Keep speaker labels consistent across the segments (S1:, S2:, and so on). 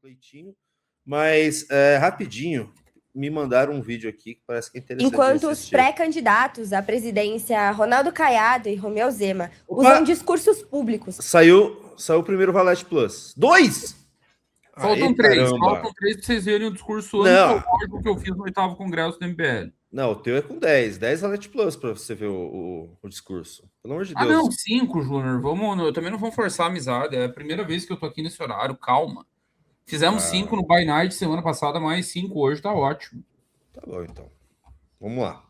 S1: Leitinho, mas rapidinho, me mandaram um vídeo aqui que parece que é interessante.
S2: Enquanto os pré-candidatos à presidência, Ronaldo Caiado e Romeu Zema, usam discursos públicos.
S1: Saiu o primeiro Valete Plus. 2!
S3: Faltam 3. Faltam 3 para vocês verem o discurso antológico que eu fiz no 8º Congresso do MBL.
S1: Não, o teu é com 10. 10 Valete Plus para você ver o discurso. Pelo amor de Deus.
S3: Não, 5, Júnior. Eu também não vou forçar a amizade. É a primeira vez que eu tô aqui nesse horário. Calma. Fizemos 5 no By Night semana passada, mais 5 hoje. Tá ótimo.
S1: Tá bom, então. Vamos lá.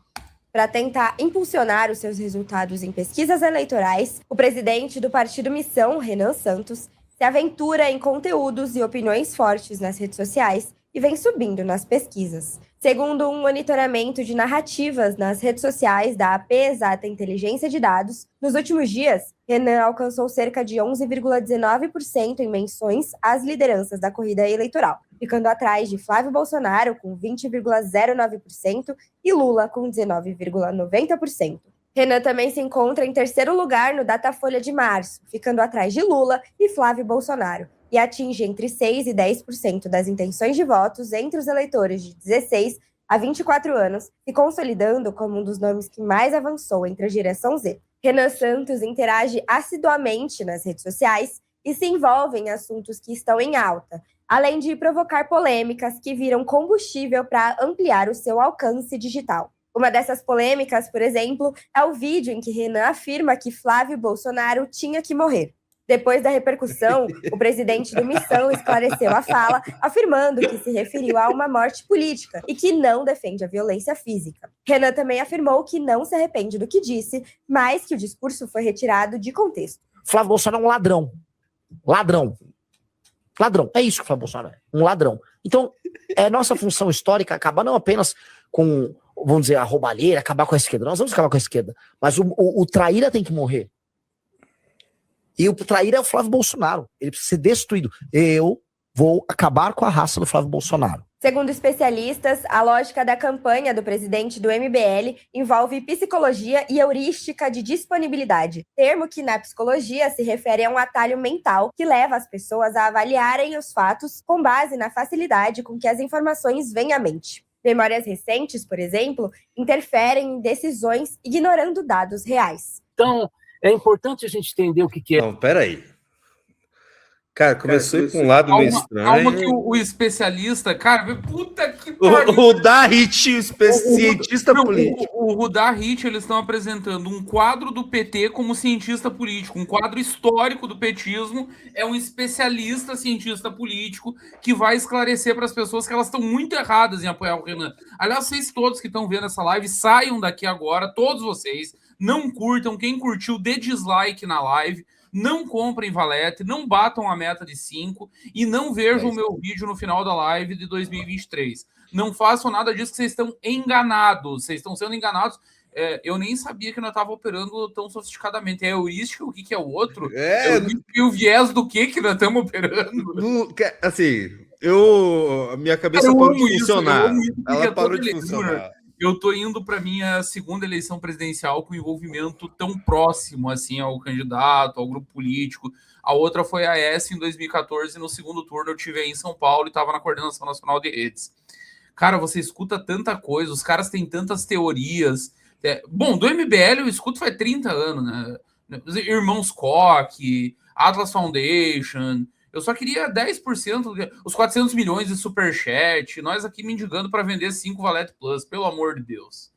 S2: Para tentar impulsionar os seus resultados em pesquisas eleitorais, o presidente do Partido Missão, Renan Santos, se aventura em conteúdos e opiniões fortes nas redes sociais e vem subindo nas pesquisas. Segundo um monitoramento de narrativas nas redes sociais da AP Exata Inteligência de Dados, nos últimos dias, Renan alcançou cerca de 11,19% em menções às lideranças da corrida eleitoral, ficando atrás de Flávio Bolsonaro, com 20,09%, e Lula, com 19,90%. Renan também se encontra em terceiro lugar no Datafolha de março, ficando atrás de Lula e Flávio Bolsonaro, e atinge entre 6% e 10% das intenções de votos entre os eleitores de 16 a 24 anos, se consolidando como um dos nomes que mais avançou entre a geração Z. Renan Santos interage assiduamente nas redes sociais e se envolve em assuntos que estão em alta, além de provocar polêmicas que viram combustível para ampliar o seu alcance digital. Uma dessas polêmicas, por exemplo, é o vídeo em que Renan afirma que Flávio Bolsonaro tinha que morrer. Depois da repercussão, o presidente do Missão esclareceu a fala, afirmando que se referiu a uma morte política e que não defende a violência física. Renan também afirmou que não se arrepende do que disse, mas que o discurso foi retirado de contexto.
S4: Flávio Bolsonaro é um ladrão. Ladrão. Ladrão. É isso que o Flávio Bolsonaro é. Um ladrão. Então, é nossa função histórica acabar não apenas com, vamos dizer, a roubalheira, acabar com a esquerda. Nós vamos acabar com a esquerda. Mas o traíra tem que morrer. E o traíra é o Flávio Bolsonaro. Ele precisa ser destruído. Eu vou acabar com a raça do Flávio Bolsonaro.
S2: Segundo especialistas, a lógica da campanha do presidente do MBL envolve psicologia e heurística de disponibilidade, termo que na psicologia se refere a um atalho mental que leva as pessoas a avaliarem os fatos com base na facilidade com que as informações vêm à mente. Memórias recentes, por exemplo, interferem em decisões ignorando dados reais.
S5: Então, é importante a gente entender o que é.
S1: Não, peraí. Cara, começou a ir com um lado meio estranho.
S3: Calma que o especialista, cara, puta que
S1: pariu. O Rudahit, cientista político.
S3: O Rudahit, eles estão apresentando um quadro do PT como cientista político, um quadro histórico do petismo, é um especialista cientista político que vai esclarecer para as pessoas que elas estão muito erradas em apoiar o Renan. Aliás, vocês todos que estão vendo essa live, saiam daqui agora, todos vocês, não curtam, quem curtiu, dê dislike na live, não comprem valete, não batam a meta de 5 e não vejam o meu vídeo no final da live de 2023. Não façam nada disso que vocês estão enganados, vocês estão sendo enganados. Eu nem sabia que nós estava operando tão sofisticadamente. É heurística, o que é o outro? E o viés do que nós estamos operando?
S1: Assim, a minha cabeça parou de funcionar. Ela parou de funcionar.
S3: Eu tô indo para minha segunda eleição presidencial com envolvimento tão próximo assim ao candidato, ao grupo político. A outra foi a S em 2014, no segundo turno eu tive aí em São Paulo e estava na Coordenação Nacional de Redes. Cara, você escuta tanta coisa, os caras têm tantas teorias. Bom, do MBL eu escuto faz 30 anos, né? Irmãos Koch, Atlas Foundation. Eu só queria 10%, os 400 milhões de superchat, nós aqui mendigando para vender 5 Valete Plus, pelo amor de Deus.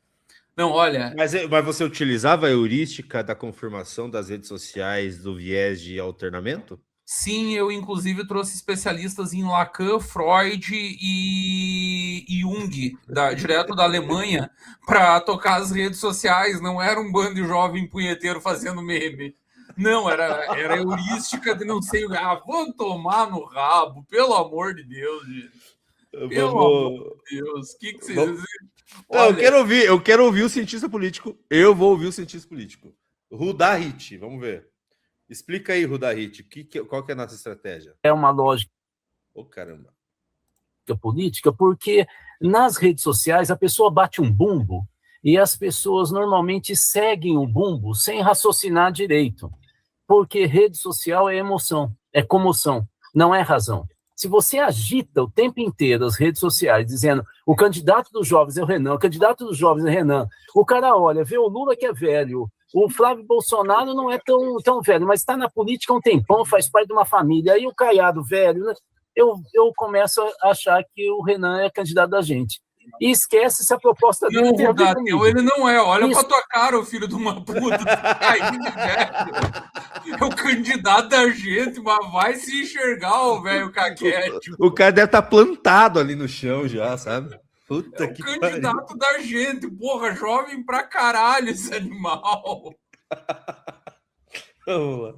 S3: Não, olha...
S1: Mas você utilizava a heurística da confirmação das redes sociais do viés de alternamento?
S3: Sim, eu inclusive trouxe especialistas em Lacan, Freud e Jung, direto da Alemanha, para tocar as redes sociais, não era um bando de jovem punheteiro fazendo meme. Não, era heurística de não sei... vou tomar no rabo, pelo amor de Deus, gente. Pelo amor de Deus. O que vocês...
S1: Olha... eu quero ouvir o cientista político. Eu vou ouvir o cientista político. Rudahit, vamos ver. Explica aí, Rudahit, qual que é a nossa estratégia?
S5: É uma lógica
S1: caramba.
S5: política, porque nas redes sociais a pessoa bate um bumbo e as pessoas normalmente seguem o bumbo sem raciocinar direito. Porque rede social é emoção, é comoção, não é razão. Se você agita o tempo inteiro as redes sociais dizendo o candidato dos jovens é o Renan, o candidato dos jovens é o Renan, o cara olha, vê o Lula que é velho, o Flávio Bolsonaro não é tão velho, mas está na política há um tempão, faz parte de uma família, aí o Caiado velho, né? Eu começo a achar que o Renan é candidato da gente. E esquece se a proposta dele
S3: Não,
S5: tem a ver
S3: Rodateu,
S5: comigo.
S3: ele não é. Olha
S5: Isso.
S3: pra tua cara, ô filho de uma puta. Velho. É o candidato da gente, mas vai se enxergar, o velho caquete.
S1: O cara deve estar plantado ali no chão já, sabe? Puta
S3: É o
S1: que
S3: candidato da gente, porra, jovem pra caralho esse animal.
S1: Vamos lá.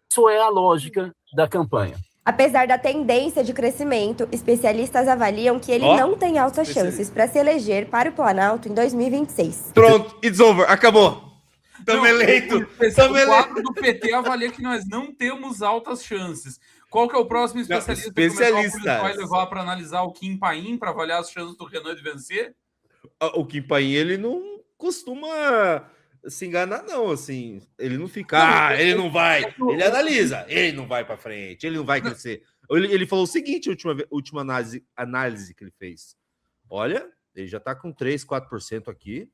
S5: Isso é a lógica da campanha.
S2: Apesar da tendência de crescimento, especialistas avaliam que ele não tem altas chances para se eleger para o Planalto em 2026.
S1: Pronto, it's over, acabou. Estamos eleito.
S3: O quadro do PT avalia que nós não temos altas chances. Qual que é o próximo especialista que o Metrópolis vai levar para analisar o Kim Paim, para avaliar as chances do Renan de vencer?
S1: O Kim Paim, ele não costuma se enganar, não, assim. Ele não fica, ele não vai. Ele analisa, ele não vai para frente, ele não vai crescer. Ele falou o seguinte, última análise que ele fez. Olha, ele já está com 3, 4% aqui,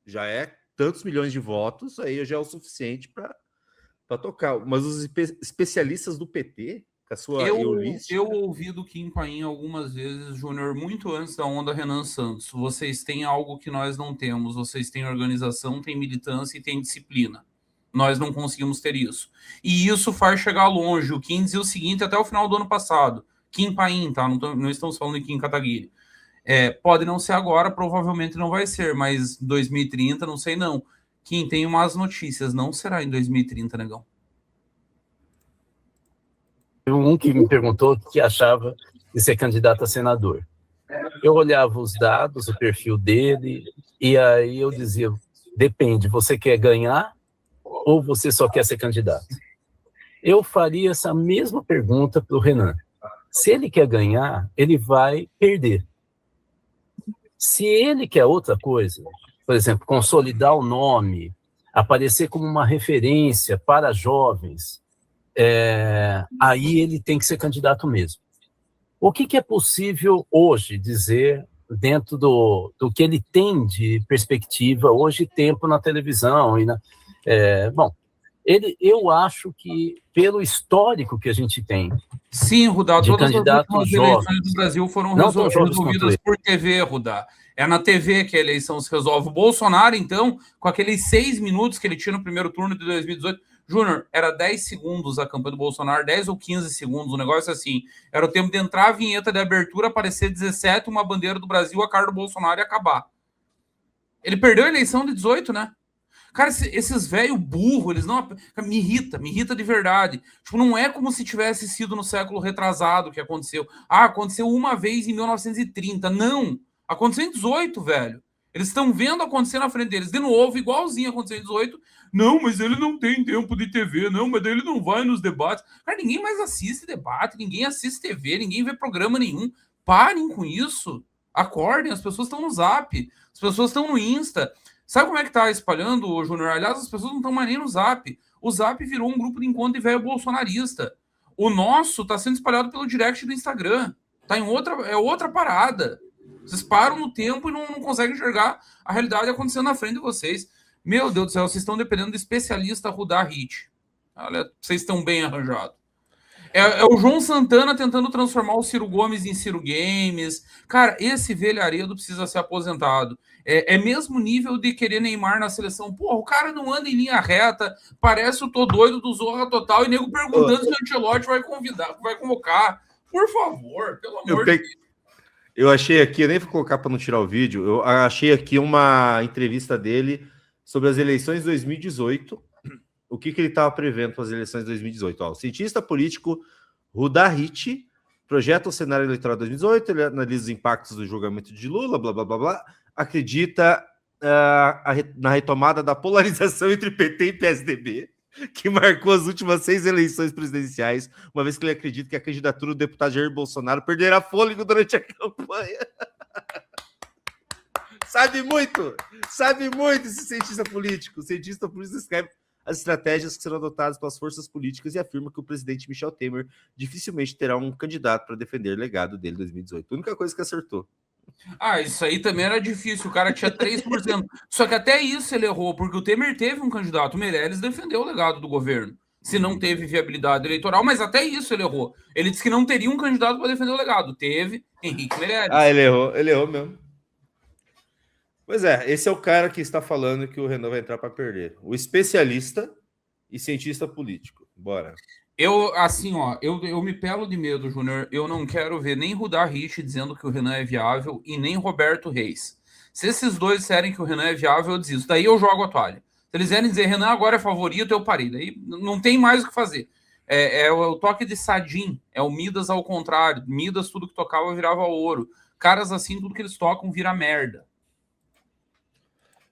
S1: já é tantos milhões de votos, aí já é o suficiente para tocar. Mas os especialistas do PT, com a sua
S3: eu ouvi do Kim Paim algumas vezes, Júnior, muito antes da onda Renan Santos. Vocês têm algo que nós não temos. Vocês têm organização, têm militância e têm disciplina. Nós não conseguimos ter isso. E isso faz chegar longe. O Kim dizia o seguinte até o final do ano passado. Kim Paim, tá? Não estamos falando de Kim Kataguiri. Pode não ser agora, provavelmente não vai ser, mas 2030, não sei não. Kim, tem umas notícias, não será em 2030, negão.
S5: Um que me perguntou o que achava de ser candidato a senador. Eu olhava os dados, o perfil dele, e aí eu dizia, depende, você quer ganhar ou você só quer ser candidato? Eu faria essa mesma pergunta para o Renan. Se ele quer ganhar, ele vai perder. Se ele quer outra coisa, por exemplo, consolidar o nome, aparecer como uma referência para jovens, aí ele tem que ser candidato mesmo. O que é possível hoje dizer dentro do que ele tem de perspectiva hoje, tempo na televisão? Eu acho que pelo histórico que a gente tem.
S3: Sim, Rudá, todas as últimas eleições do Brasil foram resolvidas por TV, Rudá. É na TV que a eleição se resolve. O Bolsonaro, então, com aqueles 6 minutos que ele tinha no primeiro turno de 2018, Júnior, era 10 segundos a campanha do Bolsonaro, 10 ou 15 segundos, o negócio assim. Era o tempo de entrar a vinheta de abertura, aparecer 17, uma bandeira do Brasil, a cara do Bolsonaro e acabar. Ele perdeu a eleição de 18, né? Cara, esses velhos burros, eles não... Me irrita de verdade. Tipo, não é como se tivesse sido no século retrasado que aconteceu. Aconteceu uma vez em 1930. Não! Aconteceu em 18, velho. Eles estão vendo acontecer na frente deles. De novo, igualzinho aconteceu em 18. Não, mas ele não tem tempo de TV. Não, mas ele não vai nos debates. Cara, ninguém mais assiste debate, ninguém assiste TV, ninguém vê programa nenhum. Parem com isso. Acordem, as pessoas estão no Zap. As pessoas estão no Insta. Sabe como é que tá espalhando, Júnior? Aliás, as pessoas não estão mais nem no Zap. O Zap virou um grupo de encontro de velho bolsonarista. O nosso tá sendo espalhado pelo direct do Instagram. Tá em outra parada. Vocês param no tempo e não conseguem enxergar a realidade acontecendo na frente de vocês. Meu Deus do céu, vocês estão dependendo do especialista Rudá Hit. Olha, vocês estão bem arranjados. É o João Santana tentando transformar o Ciro Gomes em Ciro Games. Cara, esse velharedo precisa ser aposentado. É mesmo nível de querer Neymar na seleção. Porra, o cara não anda em linha reta, parece o Tô Doido do Zorra Total e nego perguntando se o Ancelotti vai convocar. Por favor, pelo amor de Deus.
S1: Eu achei aqui, eu nem vou colocar para não tirar o vídeo, eu achei aqui uma entrevista dele sobre as eleições de 2018, o que ele estava prevendo para as eleições de 2018. O cientista político Rudá Hit projeta o cenário eleitoral de 2018, ele analisa os impactos do julgamento de Lula, blá, blá, blá, blá, acredita na retomada da polarização entre PT e PSDB, que marcou as últimas 6 eleições presidenciais, uma vez que ele acredita que a candidatura do deputado Jair Bolsonaro perderá fôlego durante a campanha. Sabe muito esse cientista político. O cientista político escreve as estratégias que serão adotadas pelas forças políticas e afirma que o presidente Michel Temer dificilmente terá um candidato para defender o legado dele em 2018. A única coisa que acertou.
S3: Isso aí também era difícil, o cara tinha 3%. Só que até isso ele errou, porque o Temer teve um candidato, o Meirelles defendeu o legado do governo, se não teve viabilidade eleitoral, mas até isso ele errou. Ele disse que não teria um candidato para defender o legado. Teve Henrique Meirelles.
S1: Ele errou mesmo. Pois é, esse é o cara que está falando que o Renan vai entrar para perder. O especialista e cientista político. Bora.
S3: Eu me pelo de medo, Júnior. Eu não quero ver nem Rudá Rich dizendo que o Renan é viável e nem Roberto Reis. Se esses dois disserem que o Renan é viável, eu desisto. Daí eu jogo a toalha. Se eles querem dizer Renan agora é favorito, eu parei. Daí não tem mais o que fazer. É o toque de Sadim, é o Midas ao contrário. Midas, tudo que tocava virava ouro. Caras assim, tudo que eles tocam vira merda.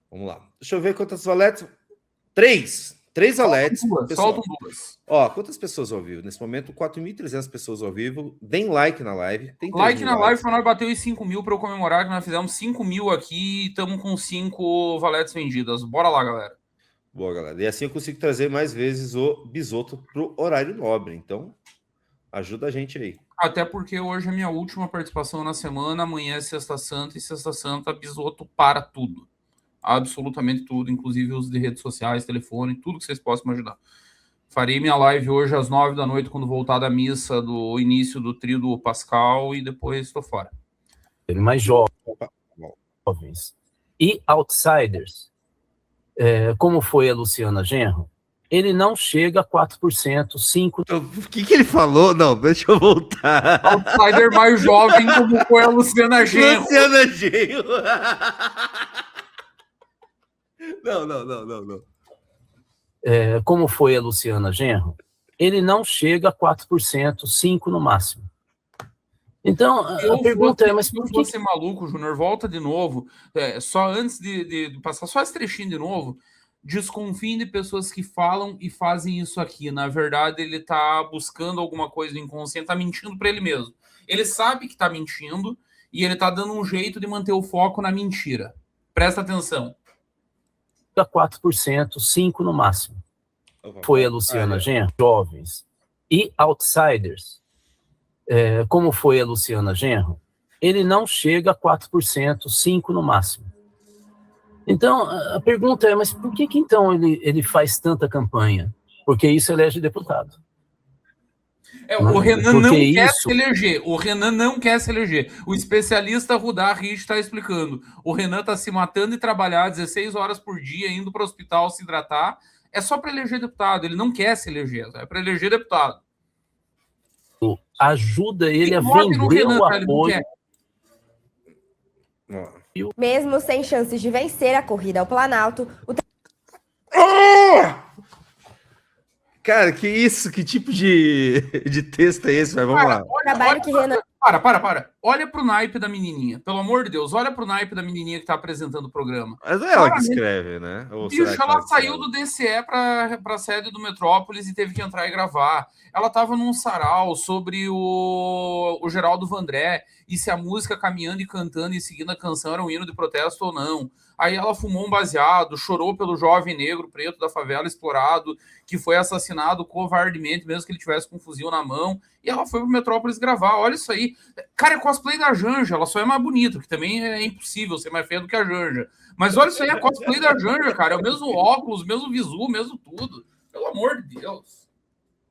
S1: Vamos lá. Deixa eu ver quantas valetes. 3 valetes.
S3: Soltam duas.
S1: Ó, quantas pessoas ao vivo? Nesse momento, 4.300 pessoas ao vivo. Deem like na live. Tem
S3: like na live para nós bater os 5 mil para eu comemorar que nós fizemos 5 mil aqui e estamos com 5 valetes vendidas. Bora lá, galera.
S1: Boa, galera. E assim eu consigo trazer mais vezes o Bisoto pro horário nobre. Então, ajuda a gente aí.
S3: Até porque hoje é minha última participação na semana. Amanhã é Sexta Santa e Sexta Santa Bisoto para tudo. Absolutamente tudo, inclusive uso de redes sociais, telefone, tudo que vocês possam imaginar. Farei minha live hoje às 9 da noite, quando voltar da missa do início do trio do Pascal, e depois estou fora.
S5: Mais jovens e outsiders, como foi a Luciana Genro, ele não chega a 4%, 5%.
S1: O que ele falou? Não, deixa eu voltar.
S3: Outsider mais jovem, como foi a Luciana Genro.
S1: Luciana Genro. Não.
S5: Como foi a Luciana Genro, ele não chega a 4%, 5% no máximo. Então, a pergunta é, mas por que...
S3: você maluco, Júnior, volta de novo. Só antes de passar só esse trechinho de novo, desconfiem de pessoas que falam e fazem isso aqui. Na verdade, ele tá buscando alguma coisa no inconsciente, tá mentindo para ele mesmo. Ele sabe que tá mentindo e ele tá dando um jeito de manter o foco na mentira. Presta atenção.
S5: 4%, 5% no máximo. Foi a Luciana Genro, jovens e outsiders, como foi a Luciana Genro, ele não chega a 4%, 5% no máximo. Então, a pergunta é, mas por que então ele faz tanta campanha? Porque isso elege deputado.
S3: O Renan não quer se eleger. O Renan não quer se eleger. O especialista Rudá Rich está explicando. O Renan está se matando e trabalhar 16 horas por dia, indo para o hospital se hidratar. É só para eleger deputado. Ele não quer se eleger. É para eleger deputado.
S5: Ajuda ele a vender o apoio.
S2: Mesmo sem chances de vencer a corrida ao Planalto,
S1: Cara, que isso? Que tipo de texto é esse? Mas vamos lá.
S3: Para. Olha pro naipe da menininha. Pelo amor de Deus, olha pro naipe da menininha que tá apresentando o programa.
S1: Mas é ela que escreve, né?
S3: Bicho, ela saiu do DCE pra sede do Metrópolis e teve que entrar e gravar. Ela tava num sarau sobre o Geraldo Vandré e se a música caminhando e cantando e seguindo a canção era um hino de protesto ou não. Aí ela fumou um baseado, chorou pelo jovem negro preto da favela explorado, que foi assassinado covardemente, mesmo que ele tivesse com um fuzil na mão. E ela foi pro Metrópolis gravar. Olha isso aí. Cara, é cosplay da Janja. Ela só é mais bonita, que também é impossível ser mais feia do que a Janja. Mas olha isso aí, é cosplay da Janja, cara. É o mesmo óculos, mesmo visu, mesmo tudo. Pelo amor de Deus.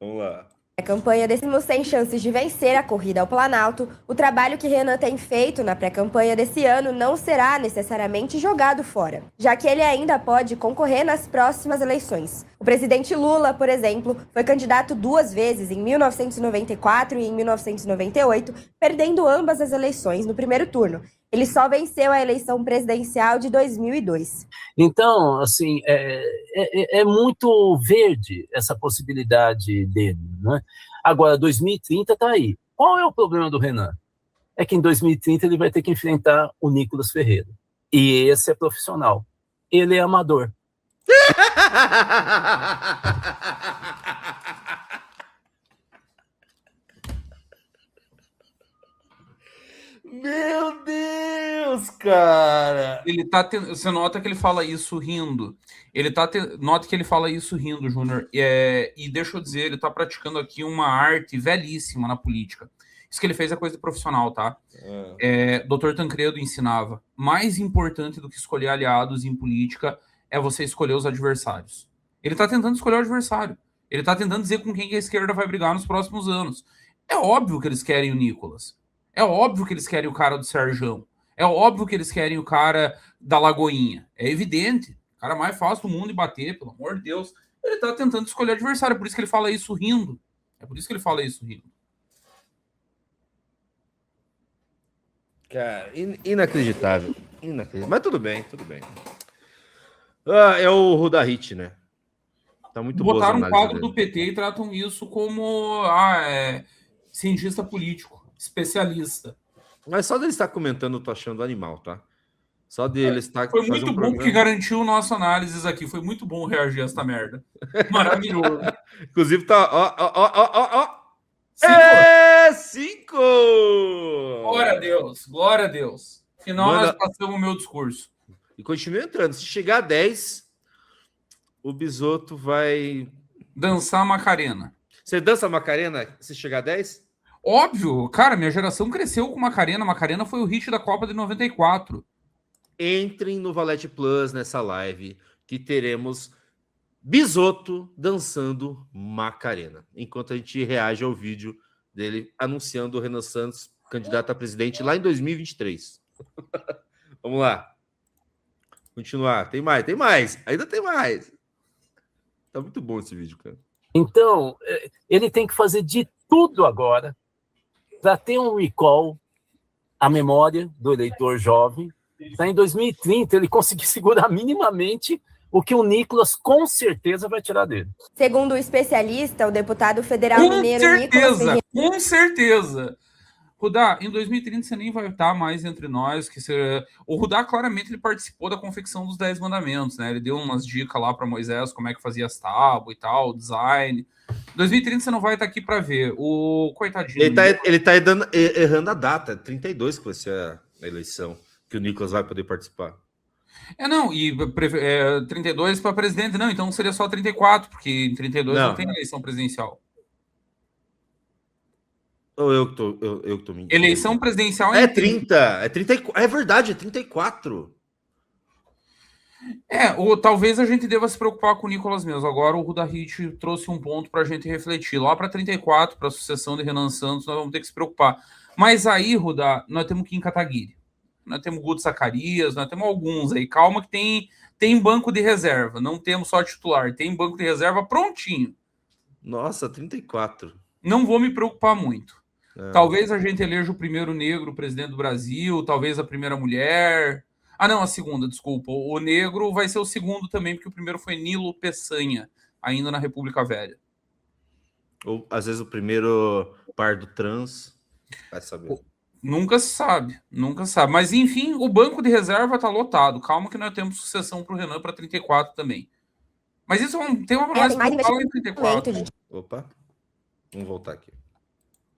S1: Vamos lá.
S2: A campanha mesmo sem chances de vencer a corrida ao Planalto, o trabalho que Renan tem feito na pré-campanha desse ano não será necessariamente jogado fora, já que ele ainda pode concorrer nas próximas eleições. O presidente Lula, por exemplo, foi candidato 2 vezes, em 1994 e em 1998, perdendo ambas as eleições no primeiro turno. Ele só venceu a eleição presidencial de 2002.
S5: Então, assim, é muito verde essa possibilidade dele, né? Agora, 2030 está aí. Qual é o problema do Renan? É que em 2030 ele vai ter que enfrentar o Nicolas Ferreira. E esse é profissional. Ele é amador.
S1: Meu Deus, cara!
S3: Ele tá você nota que ele fala isso rindo. Nota que ele fala isso rindo, Júnior. E deixa eu dizer, ele tá praticando aqui uma arte velhíssima na política. Isso que ele fez é coisa de profissional, tá? Dr. Tancredo ensinava: mais importante do que escolher aliados em política é você escolher os adversários. Ele tá tentando escolher o adversário. Ele tá tentando dizer com quem que a esquerda vai brigar nos próximos anos. É óbvio que eles querem o Nicolas. É óbvio que eles querem o cara do Serjão. É óbvio que eles querem o cara da Lagoinha. É evidente. O cara mais fácil do mundo de bater, pelo amor de Deus. Ele tá tentando escolher adversário. É por isso que ele fala isso rindo.
S1: Cara, inacreditável. Mas tudo bem. É o Rudahit, né? Tá muito bom.
S3: Botaram um quadro do PT e tratam isso como cientista político, especialista.
S1: Mas só dele estar comentando, eu tô achando animal, tá? Só dele estar...
S3: Foi muito bom que garantiu nossa análise aqui. Foi muito bom reagir a essa merda. Maravilhoso.
S1: Inclusive tá... Ó. 5!
S3: Glória a Deus. Afinal, nós passamos o meu discurso.
S1: E continua entrando. Se chegar a 10, o Bisotto vai...
S3: dançar Macarena.
S1: Você dança Macarena se chegar a 10?
S3: Óbvio. Cara, minha geração cresceu com Macarena. Macarena foi o hit da Copa de 94.
S1: Entrem no Valete Plus nessa live que teremos Bisotto dançando Macarena, enquanto a gente reage ao vídeo dele anunciando o Renan Santos candidato a presidente lá em 2023. Vamos lá. Continuar. Tem mais. Ainda tem mais. Tá muito bom esse vídeo, cara.
S5: Então, ele tem que fazer de tudo agora para ter um recall à memória do eleitor jovem. Tá em 2030 ele conseguir segurar minimamente o que o Nicolas com certeza vai tirar dele.
S2: Segundo o especialista, o deputado federal mineiro Nicolas Ferreira...
S3: Com certeza! Rudá, em 2030 você nem vai estar mais entre nós. O Rudá, claramente, ele participou da confecção dos 10 mandamentos, né? Ele deu umas dicas lá para Moisés, como é que fazia as tábuas e tal, design. Em 2030 você não vai estar aqui para ver. O coitadinho...
S1: Ele tá errando a data. 32 que vai ser a eleição, que o Nicolas vai poder participar.
S3: Não, e 32 para presidente, não, então seria só 34, porque em 32 não tem eleição presidencial.
S1: Ou eu que tô mentindo?
S3: Eleição presidencial
S1: é 30. É 34. É verdade, é 34.
S3: Ou talvez a gente deva se preocupar com o Nicolas mesmo. Agora o Rudahit trouxe um ponto para a gente refletir. Lá para 34, para a sucessão de Renan Santos, nós vamos ter que se preocupar. Mas aí, Rudá, nós temos Kim Kataguiri. Nós temos Guto Zacarias, nós temos alguns aí. Calma que tem banco de reserva. Não temos só titular, tem banco de reserva prontinho.
S1: Nossa, 34.
S3: Não vou me preocupar muito. Talvez a gente eleja o primeiro negro presidente do Brasil, talvez a primeira mulher. Não, a segunda, desculpa. O negro vai ser o segundo também, porque o primeiro foi Nilo Peçanha, ainda na República Velha.
S1: Ou, às vezes, o primeiro pardo trans, vai saber.
S3: Nunca se sabe. Mas, enfim, o banco de reserva está lotado. Calma que nós temos sucessão para o Renan para 34 também. Mas isso tem uma mais em 34.
S1: Opa, vamos voltar aqui.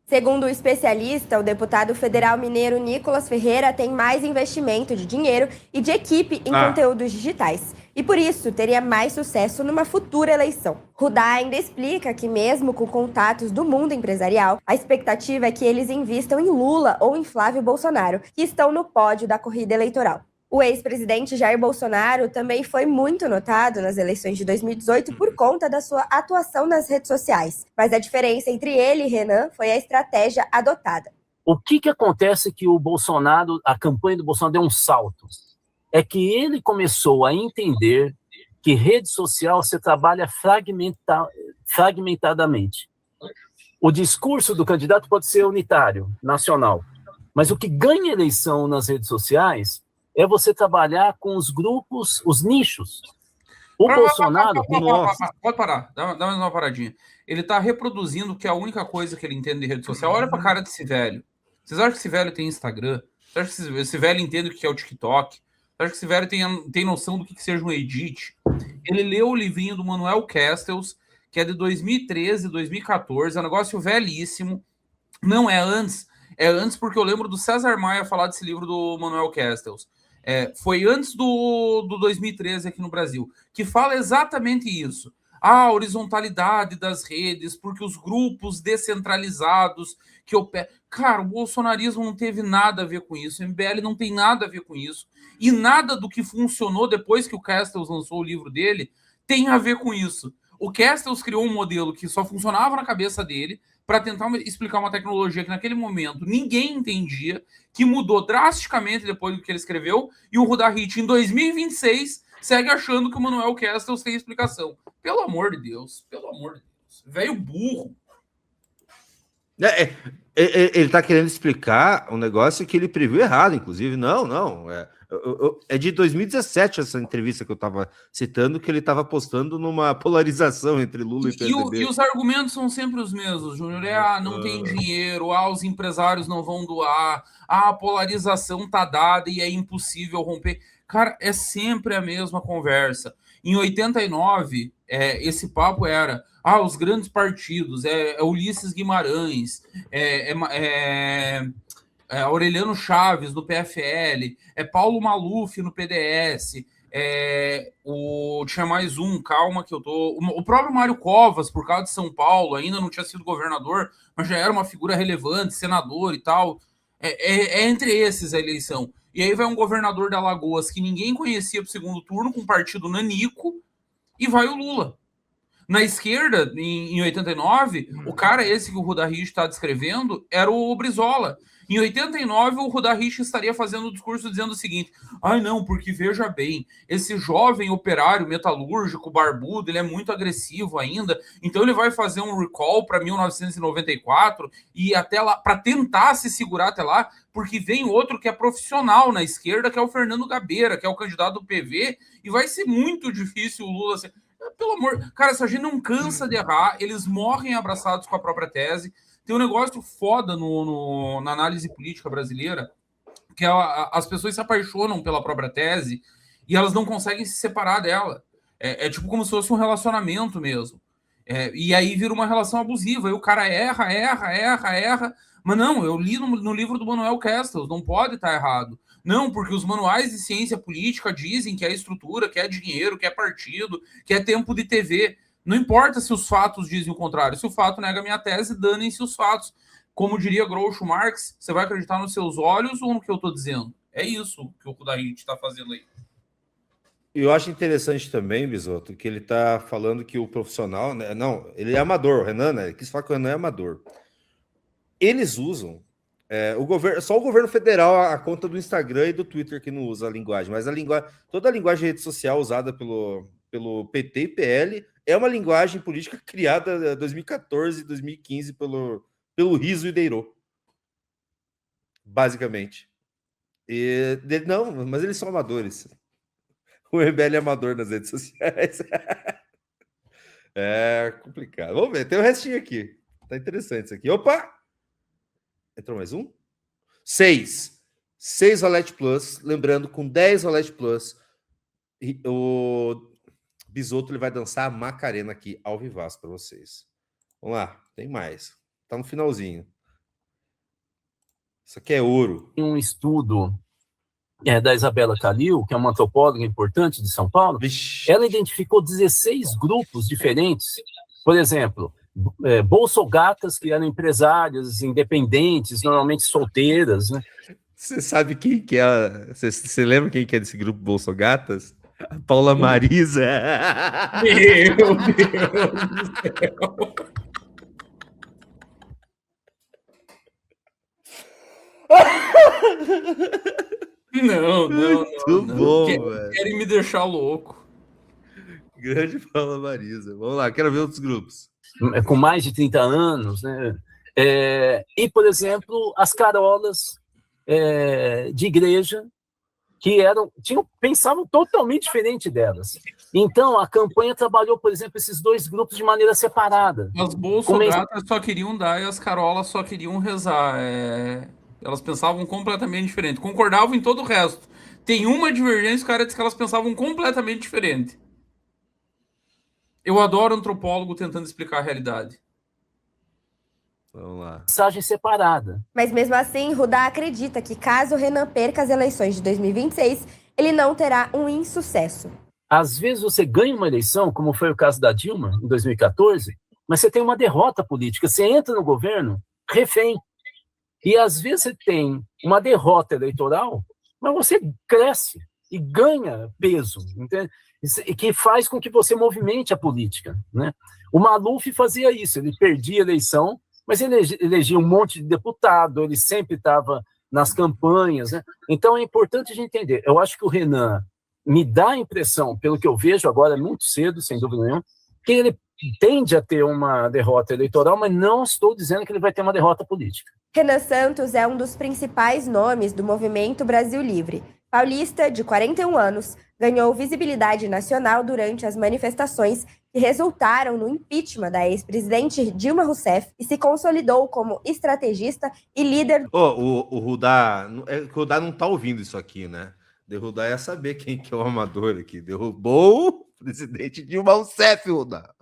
S2: Segundo o especialista, o deputado federal mineiro Nicolas Ferreira tem mais investimento de dinheiro e de equipe em conteúdos digitais. E por isso teria mais sucesso numa futura eleição. Rudá ainda explica que mesmo com contatos do mundo empresarial, a expectativa é que eles invistam em Lula ou em Flávio Bolsonaro, que estão no pódio da corrida eleitoral. O ex-presidente Jair Bolsonaro também foi muito notado nas eleições de 2018 por conta da sua atuação nas redes sociais. Mas a diferença entre ele e Renan foi a estratégia adotada.
S5: O que acontece que o Bolsonaro, a campanha do Bolsonaro deu um salto? É que ele começou a entender que rede social você trabalha fragmentadamente. O discurso do candidato pode ser unitário, nacional, mas o que ganha eleição nas redes sociais é você trabalhar com os grupos, os nichos. O Bolsonaro...
S3: Pode parar, dá mais uma paradinha. Ele está reproduzindo que é a única coisa que ele entende de rede social. Olha para a cara desse velho. Vocês acham que esse velho tem Instagram? Vocês acham que esse velho entende o que é o TikTok? Vocês acham que esse velho tem noção do que seja um edit? Ele leu o livrinho do Manuel Castells, que é de 2013, 2014. É um negócio velhíssimo. Não é antes... É antes porque eu lembro do César Maia falar desse livro do Manuel Castells. Foi antes do 2013 aqui no Brasil, que fala exatamente isso. A horizontalidade das redes, porque os grupos descentralizados que operam... Cara, o bolsonarismo não teve nada a ver com isso, o MBL não tem nada a ver com isso, e nada do que funcionou depois que o Castells lançou o livro dele tem a ver com isso. O Castells criou um modelo que só funcionava na cabeça dele para tentar explicar uma tecnologia que naquele momento ninguém entendia, que mudou drasticamente depois do que ele escreveu, e o Rudahit, em 2026, segue achando que o Manuel Castells tem explicação. Pelo amor de Deus. Velho burro.
S1: Ele tá querendo explicar um negócio que ele previu errado, inclusive. Não. É de 2017 essa entrevista que eu tava citando, que ele tava apostando numa polarização entre Lula e PSDB.
S3: E os argumentos são sempre os mesmos, Júnior. Não tem dinheiro, os empresários não vão doar, a polarização tá dada e é impossível romper. Cara, é sempre a mesma conversa. Em 89, esse papo era os grandes partidos, Ulisses Guimarães, Aureliano Chaves no PFL, Paulo Maluf no PDS, tinha mais um, calma que eu tô... O próprio Mário Covas, por causa de São Paulo, ainda não tinha sido governador, mas já era uma figura relevante, senador e tal. Entre esses a eleição. E aí vai um governador de Alagoas que ninguém conhecia para o segundo turno, com um partido nanico, e vai o Lula. Na esquerda, em 89, o cara esse que o Rudahit está descrevendo era o Brizola. Em 89, o Rudahit estaria fazendo o discurso dizendo o seguinte: não, porque veja bem, esse jovem operário metalúrgico, barbudo, ele é muito agressivo ainda, então ele vai fazer um recall para 1994 e até lá, para tentar se segurar até lá, porque vem outro que é profissional na esquerda, que é o Fernando Gabeira, que é o candidato do PV, e vai ser muito difícil o Lula ser... Pelo amor... Cara, essa gente não cansa de errar, eles morrem abraçados com a própria tese. Tem um negócio foda na análise política brasileira, que as pessoas se apaixonam pela própria tese e elas não conseguem se separar dela. É tipo como se fosse um relacionamento mesmo. E aí vira uma relação abusiva. E o cara erra. Mas não, eu li no livro do Manuel Castells, não pode estar errado. Não, porque os manuais de ciência política dizem que é estrutura, que é dinheiro, que é partido, que é tempo de TV. Não importa se os fatos dizem o contrário. Se o fato nega a minha tese, danem-se os fatos. Como diria Groucho Marx, você vai acreditar nos seus olhos ou no que eu estou dizendo? É isso que o Rudahit está fazendo aí.
S1: Eu acho interessante também, Bisotto, que ele está falando que o profissional... Né, não, ele é amador, o Renan, né? Ele quis falar que o Renan é amador. Eles usam... só o governo federal, a conta do Instagram e do Twitter que não usa a linguagem, mas toda a linguagem de rede social usada pelo PT e PL é uma linguagem política criada em 2014, 2015 pelo Riso e Deirô, basicamente. Não, mas eles são amadores. O MBL é amador nas redes sociais. É complicado. Vamos ver, tem o restinho aqui. Tá interessante isso aqui. Opa! Entrou mais um? 6 Rolete Plus. Lembrando, com 10 Rolete Plus, o Bisotto ele vai dançar a Macarena aqui, ao vivaço para vocês. Vamos lá, tem mais. Tá no finalzinho. Isso aqui é ouro.
S5: Um estudo da Isabela Calil, que é uma antropóloga importante de São Paulo.
S1: Vixe.
S5: Ela identificou 16 grupos diferentes. Por exemplo, bolsogatas, que eram empresárias independentes, normalmente solteiras, né?
S1: Você sabe quem que é? Você lembra quem que é desse grupo Bolsogatas? A Paula Marisa.
S3: Meu Deus do céu. Não.
S1: Muito bom, velho.
S3: Querem me deixar louco.
S1: Grande Paula Marisa. Vamos lá, quero ver outros grupos.
S5: Com mais de 30 anos, né? E, por exemplo, as carolas de igreja que pensavam totalmente diferente delas. Então, a campanha trabalhou, por exemplo, esses dois grupos de maneira separada.
S3: As bolsogatas só queriam dar e as carolas só queriam rezar. Elas pensavam completamente diferente. Concordavam em todo o resto. Tem uma divergência, o cara disse que elas pensavam completamente diferente. Eu adoro antropólogo tentando explicar a realidade.
S1: Vamos lá.
S5: Mensagem separada.
S2: Mas mesmo assim, Rudá acredita que caso Renan perca as eleições de 2026, ele não terá um insucesso.
S5: Às vezes você ganha uma eleição, como foi o caso da Dilma, em 2014, mas você tem uma derrota política. Você entra no governo refém. E às vezes você tem uma derrota eleitoral, mas você cresce e ganha peso, entende? E que faz com que você movimente a política, né? O Maluf fazia isso, ele perdia a eleição, mas ele elegia um monte de deputado, ele sempre estava nas campanhas, né? Então é importante a gente entender. Eu acho que o Renan me dá a impressão, pelo que eu vejo agora, muito cedo, sem dúvida nenhuma, que ele tende a ter uma derrota eleitoral, mas não estou dizendo que ele vai ter uma derrota política.
S2: Renan Santos é um dos principais nomes do movimento Brasil Livre. Paulista, de 41 anos, ganhou visibilidade nacional durante as manifestações que resultaram no impeachment da ex-presidente Dilma Rousseff e se consolidou como estrategista e líder.
S1: O Rudá, o Rudá não tá ouvindo isso aqui, né? Derrubar é saber quem que é o amador aqui. Derrubou o presidente Dilma Rousseff, Rudá.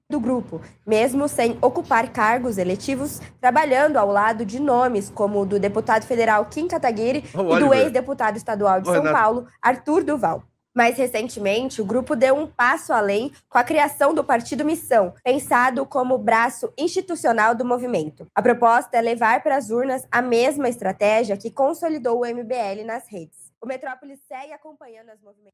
S2: Do grupo, mesmo sem ocupar cargos eletivos, trabalhando ao lado de nomes como o do deputado federal Kim Kataguiri e do ex-deputado estadual de São Paulo, Arthur Duval. Mais recentemente, o grupo deu um passo além com a criação do Partido Missão, pensado como braço institucional do movimento. A proposta é levar para as urnas a mesma estratégia que consolidou o MBL nas redes. O Metrópolis segue acompanhando as movimentações.